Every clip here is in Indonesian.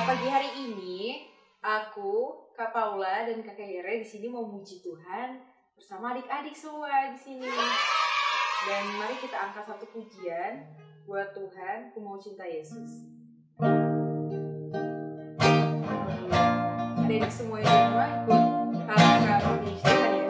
pagi hari ini aku, Kak Paula dan Kak Yere di sini mau muji Tuhan bersama adik-adik semua di sini. Dan mari kita angkat satu pujian buat Tuhan, Ku Mau Cinta Yesus. Adik-adik semua di rumah ikut kakak menyanyi Tuhan ya.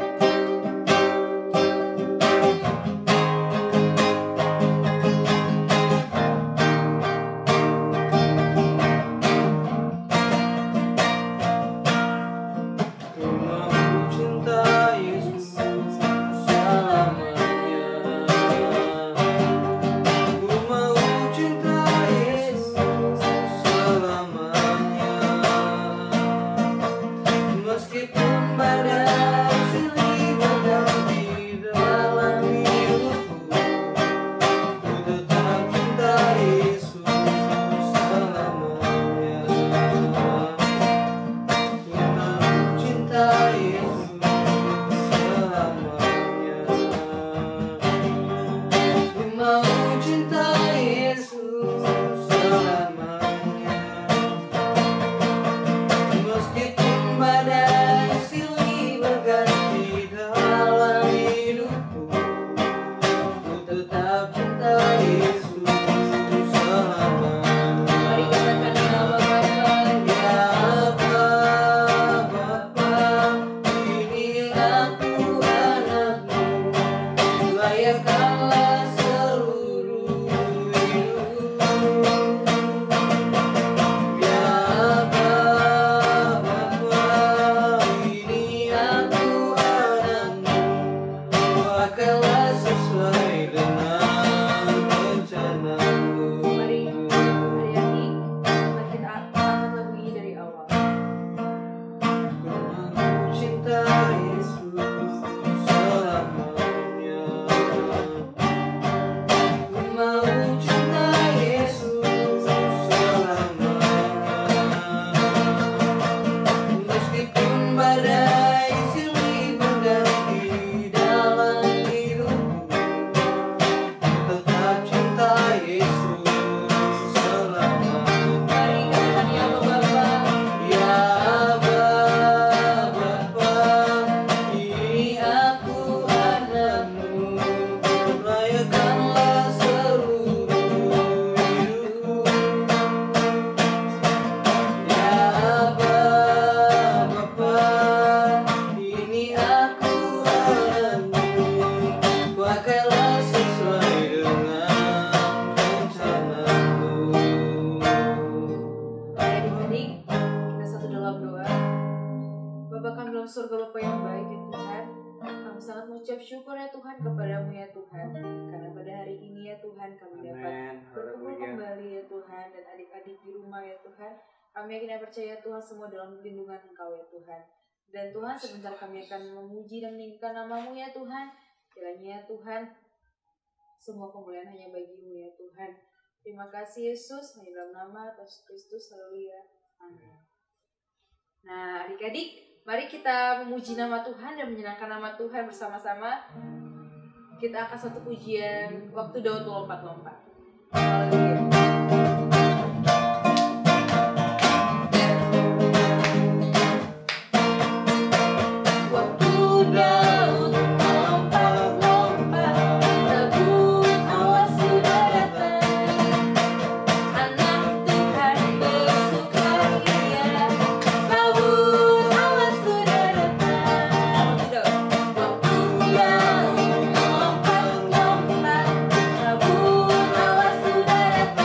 Kami yakin dan percaya Tuhan semua dalam lindungan Engkau ya Tuhan. Dan Tuhan sebentar kami akan memuji dan meninggikan nama-Mu ya Tuhan. Kiranya Tuhan semua kemuliaan hanya bagi-Mu ya Tuhan. Terima kasih Yesus, hanya dalam nama Yesus Kristus, haleluya. Amin. Nah adik-adik, mari kita memuji nama Tuhan dan menyenangkan nama Tuhan bersama-sama. Kita akan satu pujian waktu Daud lompat-lompat. Haleluya. Awas sudah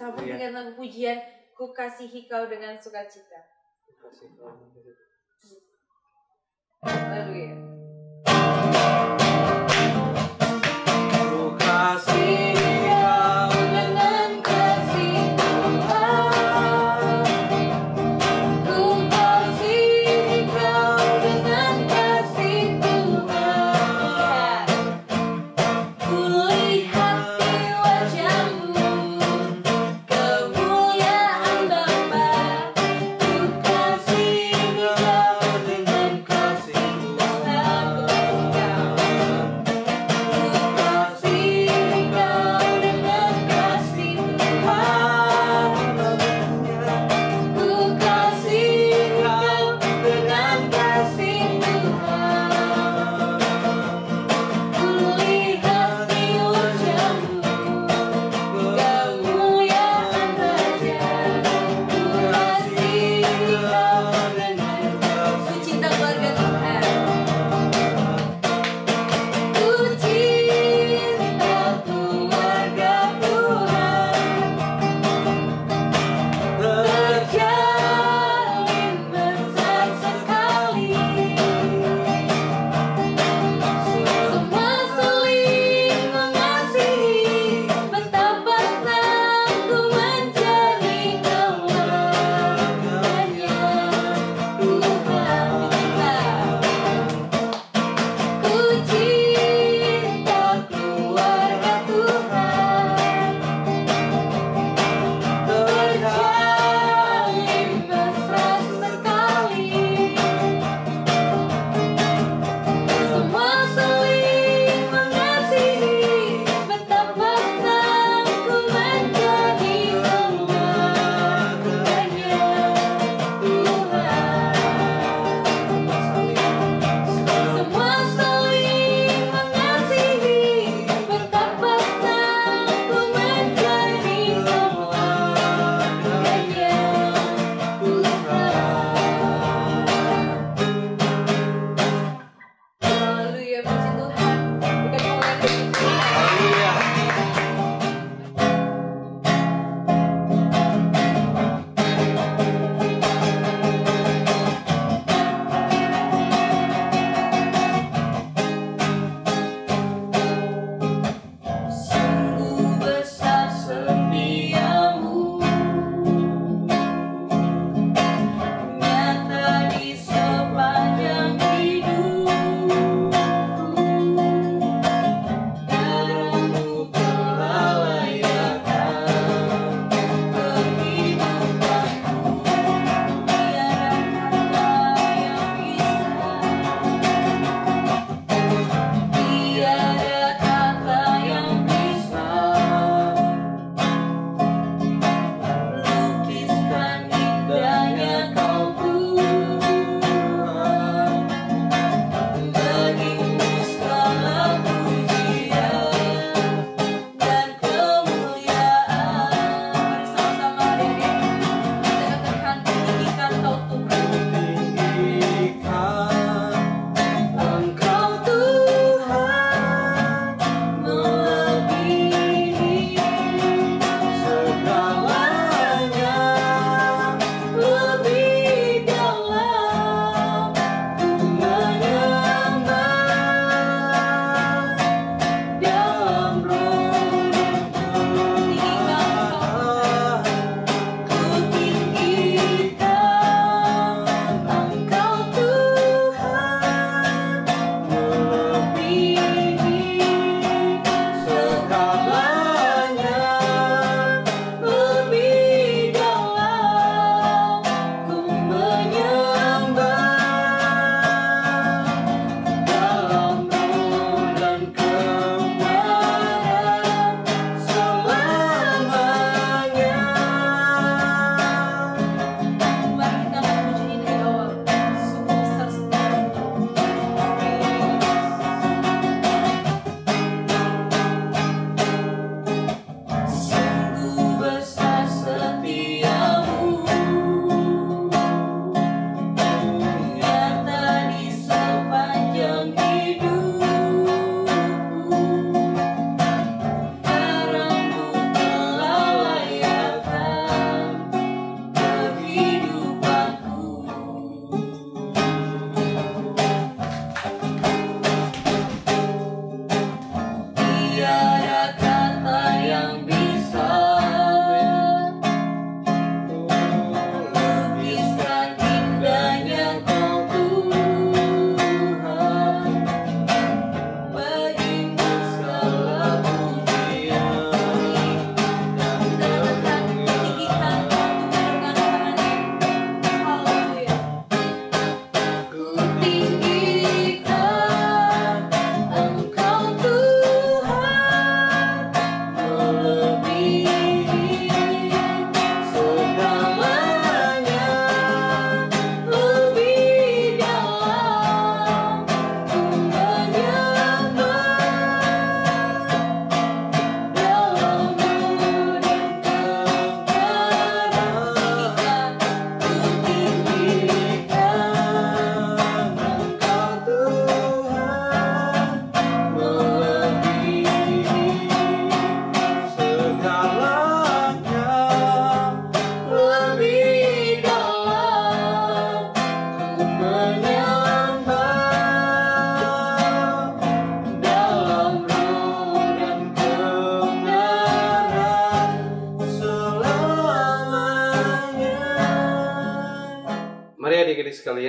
Sambut dengan lagu pujian, ku kasihi kau dengan sukacita. Haleluya. Ku kasihi kau dengan kasih Tuhan. Ku kasihi kau dengan kasih Tuhan. Ku lihat di wajahmu kemuliaan Bapa. Ku kasihi kau dengan kasih Tuhan.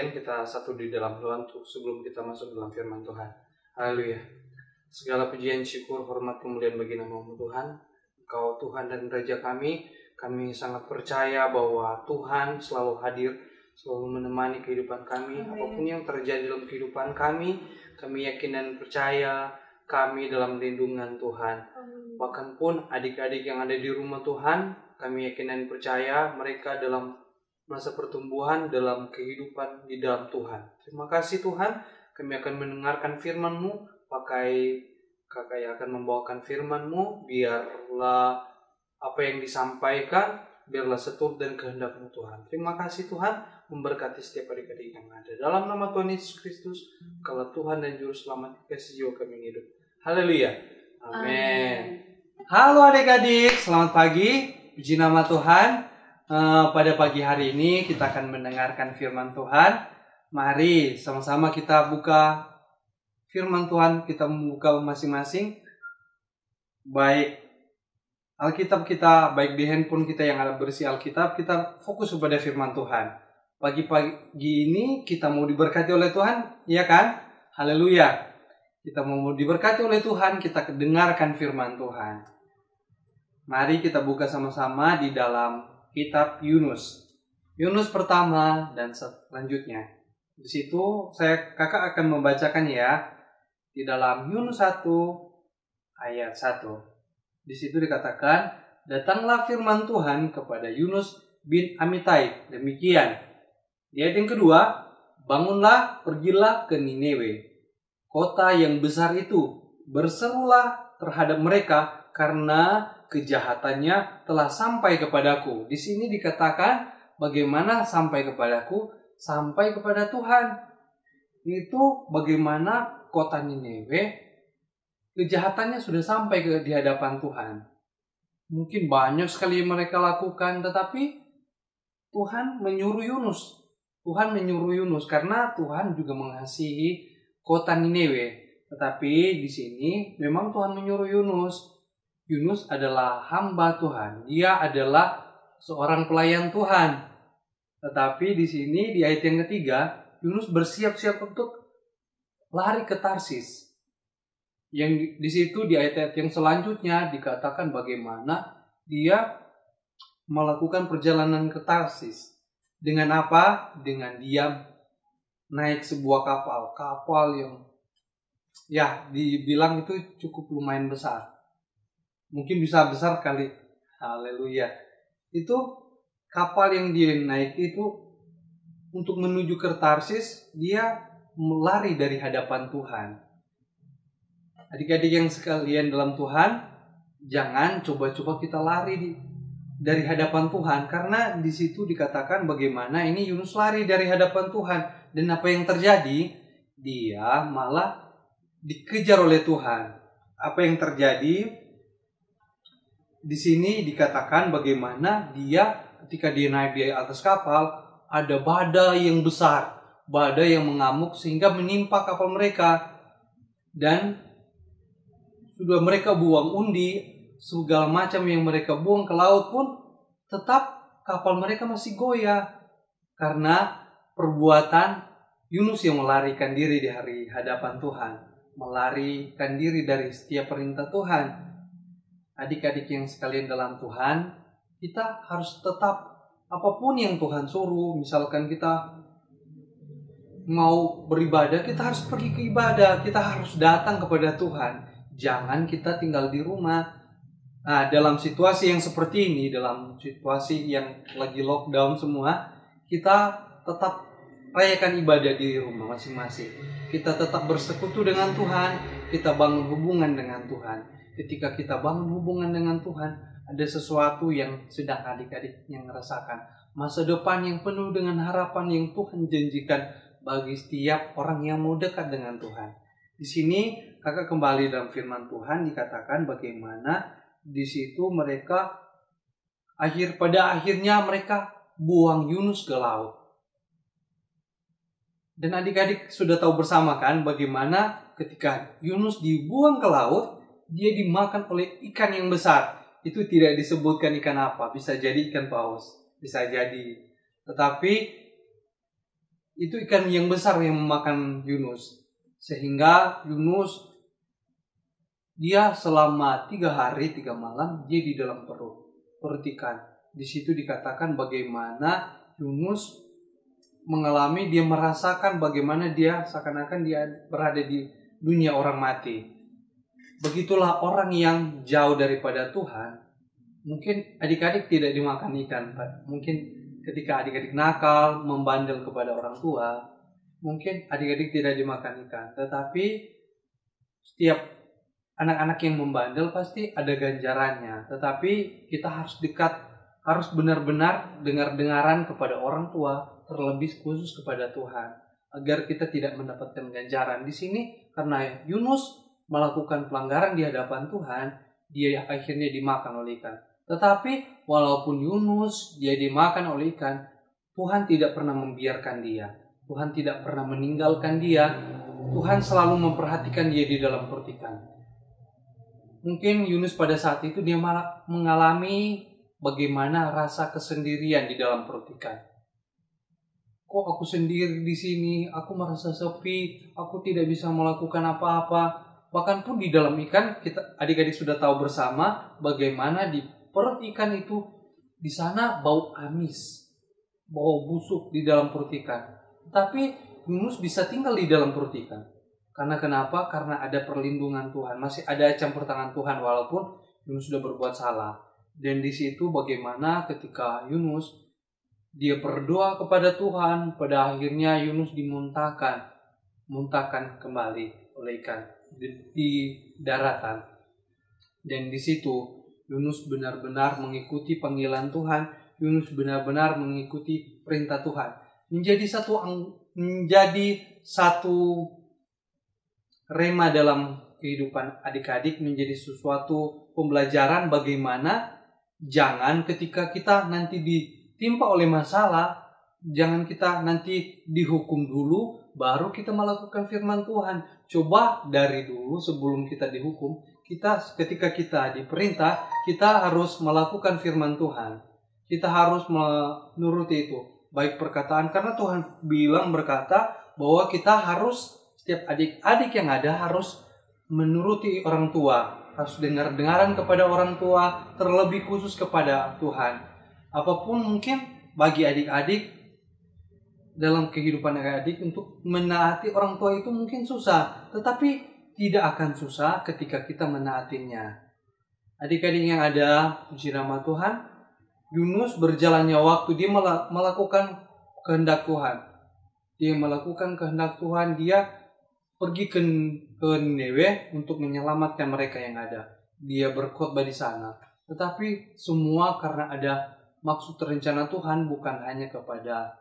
sekalian, kita satu di dalam Tuhan sebelum kita masuk dalam firman Tuhan. Haleluya. Segala pujian, syukur, hormat, kemuliaan bagi nama-Mu Tuhan. Engkau Tuhan dan Raja kami. Kami sangat percaya bahwa Tuhan selalu hadir, selalu menemani kehidupan kami. Amin. Apapun yang terjadi dalam kehidupan kami yakin dan percaya kami dalam lindungan Tuhan. Bahkan pun adik-adik yang ada di rumah Tuhan, kami yakin dan percaya mereka dalam masa pertumbuhan dalam kehidupan di dalam Tuhan. Terima kasih Tuhan, kami akan mendengarkan firman-Mu. Pakai Kakak yang akan membawakan firman-Mu, biarlah apa yang disampaikan, biarlah seturut dan kehendak-Mu Tuhan. Terima kasih Tuhan, memberkati setiap adik-adik yang ada. Dalam nama Tuhan Yesus Kristus, kalau Tuhan dan Juru Selamat, kasih jiwa kami hidup. Haleluya. Amin. Halo adik-adik, selamat pagi. Puji nama Tuhan. Pada pagi hari ini kita akan mendengarkan firman Tuhan. Mari sama-sama kita buka firman Tuhan. Kita membuka masing-masing. Baik Alkitab kita, baik di handphone kita yang ada berisi Alkitab, kita fokus kepada firman Tuhan. Pagi-pagi ini kita mau diberkati oleh Tuhan, iya kan? Haleluya. Kita mau diberkati oleh Tuhan, kita dengarkan firman Tuhan. Mari kita buka sama-sama di dalam kitab Yunus. Yunus pertama dan selanjutnya. Di situ kakak akan membacakan ya. Di dalam Yunus 1 ayat 1. Di situ dikatakan, datanglah firman Tuhan kepada Yunus bin Amitai. Demikian. Di ayat yang kedua, bangunlah, pergilah ke Niniwe, kota yang besar itu. Berserulah terhadap mereka karena kejahatannya telah sampai kepadaku. Di sini dikatakan bagaimana sampai kepadaku, sampai kepada Tuhan. Itu bagaimana kota Niniwe, kejahatannya sudah sampai di hadapan Tuhan. Mungkin banyak sekali yang mereka lakukan, tetapi Tuhan menyuruh Yunus. Tuhan menyuruh Yunus karena Tuhan juga mengasihi kota Niniwe. Tetapi di sini memang Tuhan menyuruh Yunus. Yunus adalah hamba Tuhan. Dia adalah seorang pelayan Tuhan. Tetapi di sini di ayat yang ketiga, Yunus bersiap-siap untuk lari ke Tarsis. Yang di situ di ayat-ayat yang selanjutnya dikatakan bagaimana dia melakukan perjalanan ke Tarsis. Dengan apa? Dengan dia naik sebuah kapal yang ya dibilang itu cukup lumayan besar. Mungkin bisa besar kali. Haleluya. Itu kapal yang dia naik itu untuk menuju ke Tarsis, dia melari dari hadapan Tuhan. Adik-adik yang sekalian dalam Tuhan, jangan coba-coba kita lari dari hadapan Tuhan, karena di situ dikatakan bagaimana ini Yunus lari dari hadapan Tuhan, dan apa yang terjadi? Dia malah dikejar oleh Tuhan. Apa yang terjadi? Di sini dikatakan bagaimana dia ketika dia naik di atas kapal, ada badai yang besar, badai yang mengamuk sehingga menimpa kapal mereka. Dan sudah mereka buang undi, segala macam yang mereka buang ke laut pun tetap kapal mereka masih goyah. Karena perbuatan Yunus yang melarikan diri di hadapan Tuhan, melarikan diri dari setiap perintah Tuhan. Adik-adik yang sekalian dalam Tuhan, kita harus tetap apapun yang Tuhan suruh. Misalkan kita mau beribadah, kita harus pergi ke ibadah, kita harus datang kepada Tuhan. Jangan kita tinggal di rumah. Nah, dalam situasi yang seperti ini, dalam situasi yang lagi lockdown semua, kita tetap rayakan ibadah di rumah masing-masing. Kita tetap bersekutu dengan Tuhan, kita bangun hubungan dengan Tuhan. Ketika kita bangun hubungan dengan Tuhan, ada sesuatu yang sedang adik-adik yang merasakan. Masa depan yang penuh dengan harapan yang Tuhan janjikan bagi setiap orang yang mau dekat dengan Tuhan. Di sini kakak kembali dalam firman Tuhan dikatakan bagaimana di situ mereka pada akhirnya mereka buang Yunus ke laut. Dan adik-adik sudah tahu bersama kan bagaimana ketika Yunus dibuang ke laut, dia dimakan oleh ikan yang besar. Itu tidak disebutkan ikan apa. Bisa jadi ikan paus. Bisa jadi. Tetapi itu ikan yang besar yang memakan Yunus. Sehingga Yunus dia selama 3 hari 3 malam dia di dalam perut ikan. Di situ dikatakan bagaimana Yunus mengalami, dia merasakan bagaimana dia seakan-akan dia berada di dunia orang mati. Begitulah orang yang jauh daripada Tuhan. Mungkin adik-adik tidak dimakan ikan, mungkin ketika adik-adik nakal, membandel kepada orang tua, mungkin adik-adik tidak dimakan ikan. Tetapi setiap anak-anak yang membandel pasti ada ganjarannya. Tetapi kita harus dekat, harus benar-benar dengar-dengaran kepada orang tua, terlebih khusus kepada Tuhan, agar kita tidak mendapatkan ganjaran. Di sini karena Yunus melakukan pelanggaran di hadapan Tuhan, dia akhirnya dimakan oleh ikan. Tetapi walaupun Yunus dia dimakan oleh ikan, Tuhan tidak pernah membiarkan dia. Tuhan tidak pernah meninggalkan dia. Tuhan selalu memperhatikan dia di dalam perut ikan. Mungkin Yunus pada saat itu dia malah mengalami bagaimana rasa kesendirian di dalam perut ikan. Kok aku sendiri di sini, aku merasa sepi, aku tidak bisa melakukan apa-apa. Bahkan pun di dalam ikan, kita adik-adik sudah tahu bersama bagaimana di perut ikan itu di sana bau amis, bau busuk di dalam perut ikan. Tapi Yunus bisa tinggal di dalam perut ikan. Karena kenapa? Karena ada perlindungan Tuhan, masih ada campur tangan Tuhan walaupun Yunus sudah berbuat salah. Dan di situ bagaimana ketika Yunus dia berdoa kepada Tuhan, pada akhirnya Yunus dimuntahkan kembali oleh ikan di daratan. Dan di situ Yunus benar-benar mengikuti panggilan Tuhan. Yunus benar-benar mengikuti perintah Tuhan. Menjadi satu rema dalam kehidupan adik-adik, menjadi sesuatu pembelajaran bagaimana jangan ketika kita nanti ditimpa oleh masalah, jangan kita nanti dihukum dulu baru kita melakukan firman Tuhan. Coba dari dulu sebelum kita dihukum, ketika kita diperintah, kita harus melakukan firman Tuhan. Kita harus menuruti itu, baik perkataan, karena Tuhan berkata bahwa kita harus, setiap adik-adik yang ada harus menuruti orang tua, harus dengar-dengaran kepada orang tua, terlebih khusus kepada Tuhan. Apapun mungkin bagi adik-adik dalam kehidupan adik-adik untuk menaati orang tua itu mungkin susah, tetapi tidak akan susah ketika kita menaatinya. Adik-adik yang ada, puji nama Tuhan, Yunus berjalannya waktu, dia melakukan kehendak Tuhan. Dia melakukan kehendak Tuhan, dia pergi ke Niniwe untuk menyelamatkan mereka yang ada. Dia berkhotbah di sana. Tetapi semua karena ada maksud rencana Tuhan, bukan hanya kepada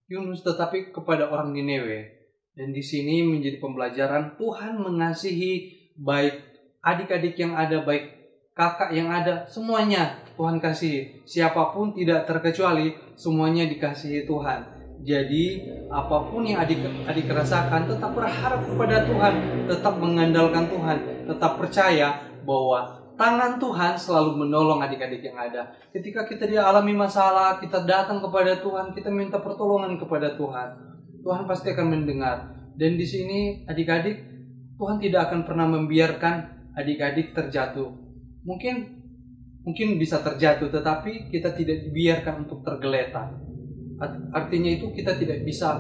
Yunus tetapi kepada orang Niniwe. Dan di sini menjadi pembelajaran Tuhan mengasihi baik adik-adik yang ada, baik kakak yang ada, semuanya Tuhan kasih. Siapapun tidak terkecuali, semuanya dikasihi Tuhan. Jadi apapun yang adik-adik rasakan, tetap berharap kepada Tuhan, tetap mengandalkan Tuhan, tetap percaya bahwa tangan Tuhan selalu menolong adik-adik yang ada. Ketika kita dialami masalah, kita datang kepada Tuhan, kita minta pertolongan kepada Tuhan. Tuhan pasti akan mendengar. Dan di sini adik-adik, Tuhan tidak akan pernah membiarkan adik-adik terjatuh. Mungkin bisa terjatuh, tetapi kita tidak dibiarkan untuk tergeletak. Artinya itu kita tidak bisa,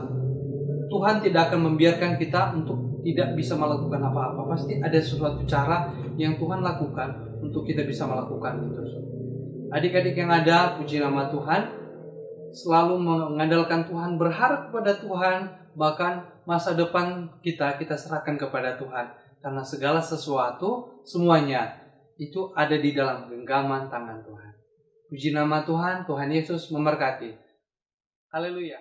Tuhan tidak akan membiarkan kita untuk tidak bisa melakukan apa-apa. Pasti ada sesuatu cara yang Tuhan lakukan untuk kita bisa melakukan itu. Adik-adik yang ada, puji nama Tuhan, selalu mengandalkan Tuhan, berharap kepada Tuhan, bahkan masa depan kita serahkan kepada Tuhan. Karena segala sesuatu, semuanya itu ada di dalam genggaman tangan Tuhan. Puji nama Tuhan, Tuhan Yesus memberkati. Haleluya.